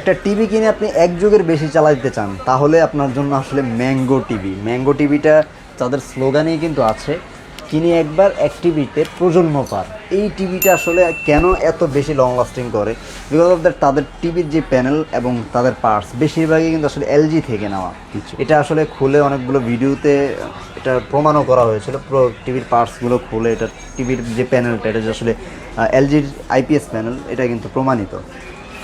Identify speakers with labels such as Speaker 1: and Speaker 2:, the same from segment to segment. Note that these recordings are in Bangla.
Speaker 1: একটা টিভি কিনে আপনি এক যুগের বেশি চালাতে চান তাহলে আপনার জন্য আসলে ম্যাঙ্গো টিভিটা তাদের স্লোগানেই কিন্তু আছে, কিনে একবার এক টিভিতে প্রজন্ম পার। এই টিভিটা আসলে কেন এত বেশি লং লাস্টিং করে, বিকজ অফ দ্যাট তাদের টিভির যে প্যানেল এবং তাদের পার্টস বেশিরভাগই কিন্তু আসলে এলজি থেকে নেওয়া। এটা আসলে খুলে অনেকগুলো ভিডিওতে এটা প্রমাণও করা হয়েছিল, পুরো টিভির পার্টসগুলো খুলে এটা টিভির যে প্যানেলটা এটা যে আসলে এলজির আইপিএস প্যানেল, এটা কিন্তু প্রমাণিত।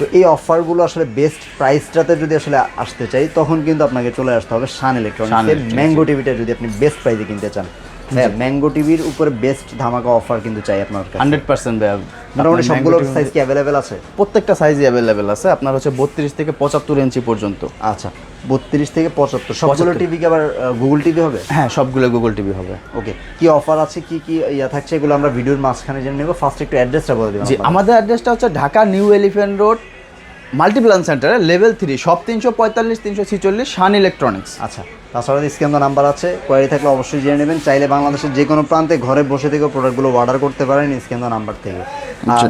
Speaker 1: তো এই অফারগুলো আসলে বেস্ট প্রাইসটাতে যদি আসলে আসতে চাই তখন কিন্তু আপনাকে চলে আসতে হবে শান ইলেকট্রনিক্সের ম্যাঙ্গো টিভিটা যদি আপনি বেস্ট প্রাইসে কিনতে চান। হ্যাঁ, ম্যাঙ্গো টিভির উপরে বেস্ট ধামাকা অফার কিন্তু চাই আপনার কাছে
Speaker 2: 100% ভাইয়া।
Speaker 1: মোটামুটি সবগুলোর সাইজ কি অ্যাভেলেবেল আছে?
Speaker 2: প্রত্যেকটা সাইজই অ্যাভেলেবেল আছে, আপনার হচ্ছে 32 থেকে 75 ইঞ্চি পর্যন্ত।
Speaker 1: আচ্ছা, 32 থেকে 75 সবগুলো টিভি কি আবার গুগল টিভি হবে?
Speaker 2: হ্যাঁ, সবগুলো গুগল টিভি হবে।
Speaker 1: ওকে, কি অফার আছে, কি কি ইয়া থাকছে এগুলো আমরা ভিডিওর মাঝখানে জেনে নেব। ফার্স্ট একটু অ্যাড্রেসটা বলে দিবেন।
Speaker 2: জি, আমাদের অ্যাড্রেসটা হচ্ছে Dhaka new elephant road Multiplan সেন্টারে লেভেল 3 শপ 345 346 শান ইলেকট্রনিক্স।
Speaker 1: আচ্ছা, তাছাড়া স্ক্যান নাম্বার আছে, কোয়ারি থাকলে অবশ্যই জেনে নেবেন। চাইলে বাংলাদেশের যে কোনো প্রান্তে ঘরে বসে থেকে প্রোডাক্টগুলো অর্ডার করতে পারেন স্ক্যান নাম্বার থেকে।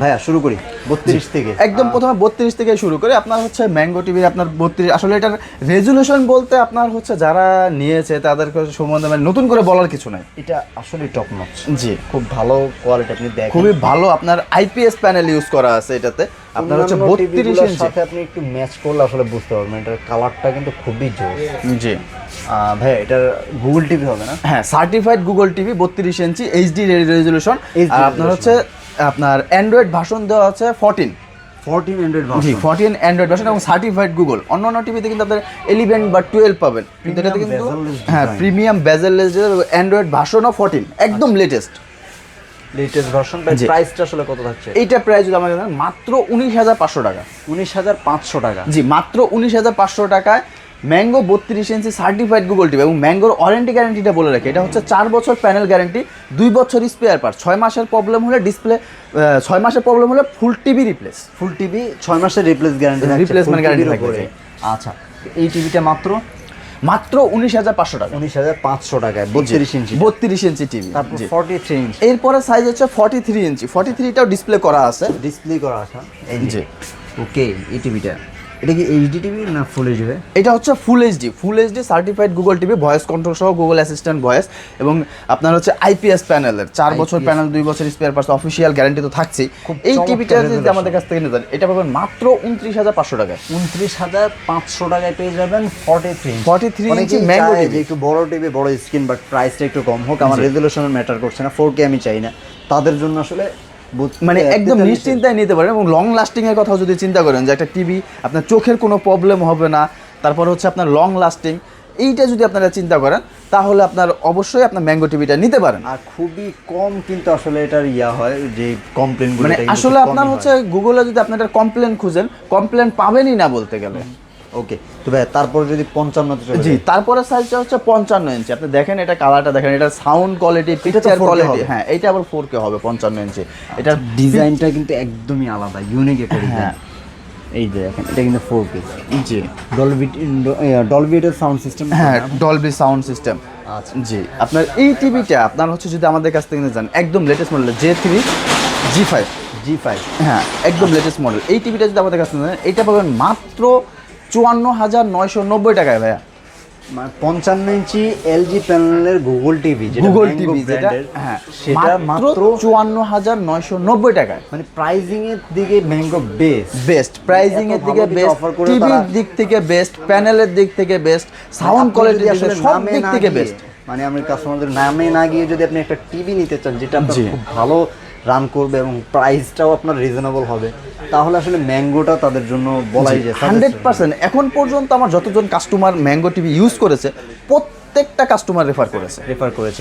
Speaker 1: ভাইয়া শুরু করি 32 থেকে।
Speaker 2: একদম প্রথমে 32 থেকে শুরু করে আপনার হচ্ছে ম্যাঙ্গো টিভি আপনার 32। আসলে এটার রেজুলেশন বলতে আপনার হচ্ছে যারা নিয়েছে তাদের সম্বন্ধে মানে নতুন করে বলার কিছু নাই।
Speaker 1: এটা আসলে টপ নচ।
Speaker 2: জি,
Speaker 1: খুব ভালো কোয়ালিটি, আপনি দেখেন
Speaker 2: খুবই ভালো। আপনার আইপিএস প্যানেল ইউজ করা আছে এটাতে। আপনার হচ্ছে 32 ইঞ্চি
Speaker 1: সাথে আপনি একটু ম্যাচ করলে আসলে বুঝতে পারবেন এটার কালারটা কিন্তু খুবই জোস।
Speaker 2: জি
Speaker 1: ভাই, এটার গুগল টিভি হবে না?
Speaker 2: হ্যাঁ, certified Google TV 32 inch HD resolution. আর আপনার হচ্ছে আপনার অ্যান্ড্রয়েড ভার্সন দেওয়া আছে 14
Speaker 1: অ্যান্ড্রয়েড ভার্সন।
Speaker 2: জি, 14 অ্যান্ড্রয়েড ভার্সন এবং সার্টিফাইড গুগল। অন্যান্য টিভিতে কিন্তু আপনার 11 বা 12 পাবেন, কিন্তু এটাতে কিন্তু হ্যাঁ প্রিমিয়াম বেজেললেস অ্যান্ড্রয়েড ভার্সনও 14 একদম লেটেস্ট
Speaker 1: ভার্সন। প্রাইসটা আসলে কত থাকছে?
Speaker 2: এইটা প্রাইস যদি আমাদের মাত্র 19,500 টাকা।
Speaker 1: 19,500 টাকা?
Speaker 2: জি, মাত্র 19,500 টাকায় ম্যাঙ্গো 32 ইঞ্চি সার্টিফাইড গুগল টিভি। এবং ম্যাঙ্গোর ওয়ারেন্টি গ্যারান্টিটা বলে রাখি, এটা হচ্ছে 4 বছর প্যানেল গ্যারান্টি, 2 বছর স্পেয়ার পার্ট, 6 মাসের প্রবলেম হলে ডিসপ্লে, 6 মাসের প্রবলেম হলে ফুল টিভি রিপ্লেস।
Speaker 1: ফুল টিভি 6 মাসের
Speaker 2: রিপ্লেসমেন্ট গ্যারান্টি থাকবে।
Speaker 1: আচ্ছা, এই টিভিটা মাত্র
Speaker 2: 19,500 টাকা।
Speaker 1: 19,500 টাকায় 32 ইঞ্চি।
Speaker 2: 32 ইঞ্চি টিভি।
Speaker 1: তারপর 43 ইঞ্চি।
Speaker 2: এরপরে সাইজ হচ্ছে 43 ইঞ্চি। 43টাও ডিসপ্লে করা আছে।
Speaker 1: ডিসপ্লে করা আছে।
Speaker 2: জি,
Speaker 1: ওকে, এই টিভিটা এটা কি এইচডি টিভি না ফুল এইচডি?
Speaker 2: এটা হচ্ছে full HD certified Google TV, voice control সহ, গুগল অ্যাসিস্ট্যান্ট ভয়েস, এবং আপনার হচ্ছে আইপিএস প্যানেলের 4 বছর প্যানেল, 2 বছর স্পেয়ার পার্টস, অফিসিয়াল গ্যারান্টি তো থাকছেই। এই টিভিটা যদি আমাদের কাছ থেকে নিতে এটা পাবেন মাত্র 29,500 টাকায়।
Speaker 1: 29,500 টাকায় পেয়ে যাবেন
Speaker 2: 43 ইঞ্চি ম্যাঙ্গো টিভি।
Speaker 1: একটু বড় টিভি, বড় স্ক্রিন, বাট প্রাইসটা একটু কম হোক, আমার রেজুলেশনের ম্যাটার করছে না, 4K আমি চাই না, তাদের জন্য আসলে
Speaker 2: মানে একদম নিশ্চিন্তায় নিতে পারেন। এবং লং লাস্টিং এর কথা যদি চিন্তা করেন যে একটা টিভি আপনার চোখের কোনো প্রবলেম হবে না, তারপর হচ্ছে আপনার লং লাস্টিং, এইটা যদি আপনারা চিন্তা করেন তাহলে আপনার অবশ্যই আপনার ম্যাঙ্গো টিভিটা নিতে পারেন।
Speaker 1: আর খুবই কম কিন্তু আসলে এটার হয় যে কমপ্লেনগুলো,
Speaker 2: মানে আসলে আপনার হচ্ছে গুগলে যদি আপনি একটা কমপ্লেন খুঁজেন, কমপ্লেন পাবেনই না বলতে গেলে।
Speaker 1: ওকে, তো ভাই তারপর যদি 55 চলে,
Speaker 2: জি, তারপরে সাইজটা হচ্ছে 55 ইঞ্চি। আপনি দেখেন এটা কালারটা দেখেন, এটা সাউন্ড কোয়ালিটি, পিকচার কোয়ালিটি, হ্যাঁ এটা আবার 4K হবে 55 ইঞ্চি। এটা
Speaker 1: ডিজাইনটা কিন্তু একদমই আলাদা, ইউনিক একটা ডিজাইন। এই যে দেখেন, এটা কিন্তু 4K।
Speaker 2: জি,
Speaker 1: ডলবি সাউন্ড সিস্টেম।
Speaker 2: হ্যাঁ, ডলবি সাউন্ড সিস্টেম।
Speaker 1: আচ্ছা,
Speaker 2: জি, আপনার এই টিভিটা আপনার হচ্ছে যদি আমাদের কাছ থেকে নিতে চান একদম লেটেস্ট মডেল J3 G5, হ্যাঁ একদম লেটেস্ট মডেল। এই টিভিটা যদি আমাদের কাছ থেকে নেন এটা পাবেন মাত্র 54,990 টাকায় ভাইয়া।
Speaker 1: 55 ইঞ্চি এলজি প্যানেলের গুগল টিভি,
Speaker 2: যেটা হ্যাঁ সেটা মাত্র 54,990 টাকায়।
Speaker 1: মানে প্রাইজিং এর দিকে ম্যাঙ্গো বেস্ট,
Speaker 2: প্রাইজিং এর দিকে বেস্ট, টিভির দিক থেকে বেস্ট, প্যানেলের দিক থেকে বেস্ট, সাউন্ড কোয়ালিটি আসলে সব দিক থেকে বেস্ট।
Speaker 1: মানে আমি কাস্টমারদের নামে না গিয়ে যদি আপনি একটা টিভি নিতে চান যেটা আপনার খুব ভালো রান করবে এবং প্রাইসটাও আপনার রিজনেবল হবে, তাহলে আসলে ম্যাঙ্গোটা তাদের জন্য বলাই যায়
Speaker 2: 100%। এখন পর্যন্ত আমার যতজন কাস্টমার ম্যাঙ্গো টিভি ইউজ করেছে প্রত্যেকটা কাস্টমার রেফার করেছে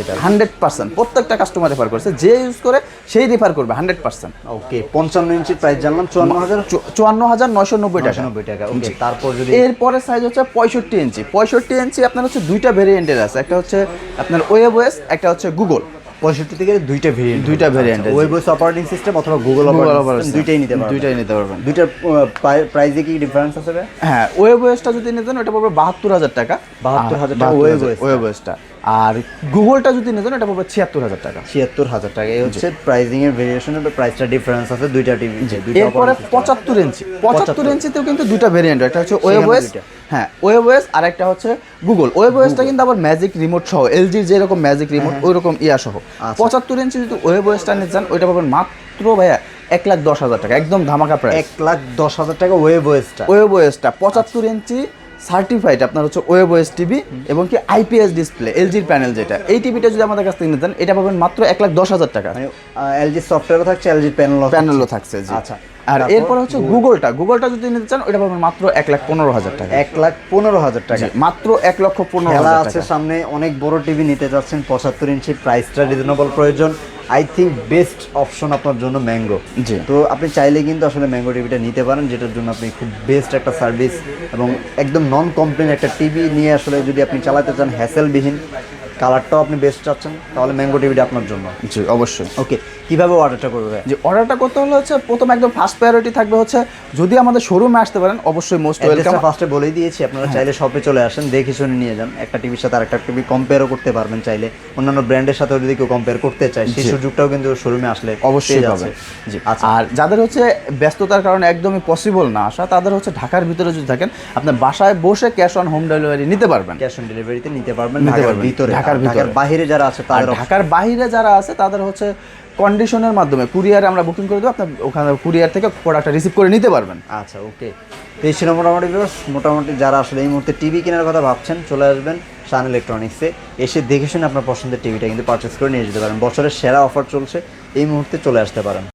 Speaker 2: এটা 100%। প্রত্যেকটা কাস্টমার রেফার করেছে, যে ইউজ করে সেই রেফার করবে 100%।
Speaker 1: ওকে, 55 ইঞ্চির প্রাইস জানলাম
Speaker 2: 54,990 টাকা।
Speaker 1: ওকে, তারপর যদি
Speaker 2: এরপরে সাইজ হচ্ছে 65 ইঞ্চি। আপনার হচ্ছে দুইটা ভেরিয়েন্টের আছে, একটা হচ্ছে আপনার ওয়েব ওএস, একটা হচ্ছে গুগল।
Speaker 1: 65 থেকে দুইটা ভেরিয়েন্ট,
Speaker 2: দুইটা variant আছে।
Speaker 1: ওয়েব অপারেটিং সিস্টেম অথবা Google
Speaker 2: Google
Speaker 1: operating
Speaker 2: operating
Speaker 1: system দুইটাই নিতে পারবেন।
Speaker 2: দুইটাই নিতে পারবেন।
Speaker 1: দুইটার প্রাইসে কি ডিফারেন্স আছে ভাই?
Speaker 2: হ্যাঁ, ওয়েব ওএসটা যদি নিতেন ওটা পড়বে 72,000 টাকা।
Speaker 1: 72,000 টাকা ওয়েব OS টা।
Speaker 2: ওয়েব ওএসটা। আর গুগলটা যদি নিতেন এটা পড়বে 76,000 টাকা।
Speaker 1: 76,000 টাকা। এই হচ্ছে প্রাইসিং এর ভেরিয়েশন, প্রাইসটা ডিফারেন্স আছে দুইটা টিভি, দুইটা
Speaker 2: এরপরে
Speaker 1: operating system।
Speaker 2: 75 ইঞ্চি, 75 ইঞ্চিতেও কিন্তু দুইটা ভেরিয়েন্ট, একটা হচ্ছে ওয়েব
Speaker 1: সেখানে
Speaker 2: ওএস,
Speaker 1: দুইটা।
Speaker 2: হ্যাঁ ওয়েব ওএস, আর একটা হচ্ছে গুগল। ওয়েব ওএসটা কিন্তু আবার ম্যাজিক রিমোট সহ, এলজির যেরকম ম্যাজিক রিমোট ওই রকম ইয়া সহ। 75 ইঞ্চি যদি ওয়েব ওএসটা নিতে চান ওইটা পাবেন মাত্র ভাইয়া 1,10,000 টাকা, একদম ধামাকা প্রাইস।
Speaker 1: 1,10,000 টাকা ওয়েব ওএসটা।
Speaker 2: ওয়েব ওএসটা 75 ইঞ্চি সার্টিফাইড আপনার হচ্ছে ওয়েব ওএস টিভি এবং কি আইপিএস ডিসপ্লে, এলজির প্যানেল যেটা, এই টিভিটা যদি আমাদের কাছ থেকে নিতেন এটা পাবেন মাত্র 1,10,000 টাকা।
Speaker 1: মানে এলজি সফটওয়্যারও থাকছে, এলজি
Speaker 2: প্যানেলও থাকছে জি।
Speaker 1: আচ্ছা,
Speaker 2: আর
Speaker 1: তারপর
Speaker 2: এরপর হচ্ছে গুগলটা যদি নিতে চান ওটা পাবেন মাত্র 1,15,000 টাকা।
Speaker 1: 1,15,000 টাকা।
Speaker 2: মাত্র
Speaker 1: খেলা
Speaker 2: 1,15,000
Speaker 1: আছে
Speaker 2: টাকা।
Speaker 1: সামনে, অনেক বড় টিভি নিতে যাচ্ছেন, 75 ইঞ্চি, প্রাইসটা রিজনেবল প্রয়োজন। আই থিঙ্ক বেস্ট অপশন আপনার জন্য ম্যাঙ্গো।
Speaker 2: জি।
Speaker 1: তো আপনি চাইলে কিন্তু আসলে ম্যাঙ্গো টিভিটা নিতে পারেন, যেটার জন্য আপনি খুব বেস্ট একটা সার্ভিস এবং একদম নন কমপ্লেন একটা টিভি নিয়ে আসলে যদি আপনি চালাতে চান হ্যাসেলবিহীন, কালারটাও আপনি বেস্ট চাচ্ছেন, তাহলে ম্যাঙ্গো টিভিটা আপনার জন্য।
Speaker 2: জি অবশ্যই।
Speaker 1: ওকে, কিভাবে অর্ডারটা করবে?
Speaker 2: যে অর্ডারটা করতে হলে হচ্ছে প্রথম একদম ফার্স্ট প্রায়োরিটি থাকবে হচ্ছে যদি আমাদের শোরুমে আসতে পারেন অবশ্যই মোস্ট ওয়েলকাম।
Speaker 1: অ্যাড্রেসটা ফার্স্টে বলেই দিয়েছি, আপনারা চাইলে শপে চলে আসেন, দেখে শুনে নিয়ে যান। একটা টিভির সাথে আরেকটা টিভি কম্পেয়ারও করতে পারবেন চাইলে, অন্যান্য ব্র্যান্ডের সাথেও যদি কেউ কম্পেয়ার করতে চায় সেই সুযোগটাও কিন্তু শোরুমে আসলে
Speaker 2: অবশ্যই
Speaker 1: পেয়ে
Speaker 2: পাবেন।
Speaker 1: যাচ্ছে।
Speaker 2: জি।
Speaker 1: আচ্ছা,
Speaker 2: আর যাদের হচ্ছে ব্যস্ততার কারণে একদমই পসিবল না আসা, তাদের হচ্ছে ঢাকার ভিতরে যদি থাকেন আপনার বাসায় বসে ক্যাশ অন হোম ডেলিভারি নিতে পারবেন।
Speaker 1: ক্যাশ অন ডেলিভারিতে নিতে পারবেন
Speaker 2: নিতে
Speaker 1: ঢাকার
Speaker 2: পারবেন।
Speaker 1: ভিতরে।
Speaker 2: ঢাকার
Speaker 1: আর
Speaker 2: ভিতরে।
Speaker 1: ঢাকার বাইরে যারা আছে
Speaker 2: আর
Speaker 1: তাদের
Speaker 2: ঢাকার বাইরে যারা আছে তাদের হচ্ছে কন্ডিশনের মাধ্যমে কুরিয়ারে আমরা বুকিং করে দেবো, আপনার ওখানে কুরিয়ার থেকে প্রোডাক্টটা রিসিভ করে নিতে পারবেন।
Speaker 1: আচ্ছা, ওকে। তো এই ছিল মোটামুটি ভিউয়ার্স, মোটামুটি যারা আসলে এই মুহূর্তে টিভি কেনার কথা ভাবছেন চলে আসবেন শান ইলেকট্রনিক্সে, এসে দেখে শুনে আপনার পছন্দের টিভিটা কিন্তু পারচেস করে নিয়ে যেতে পারেন। বছরের সেরা অফার চলছে, এই মুহূর্তে চলে আসতে পারেন।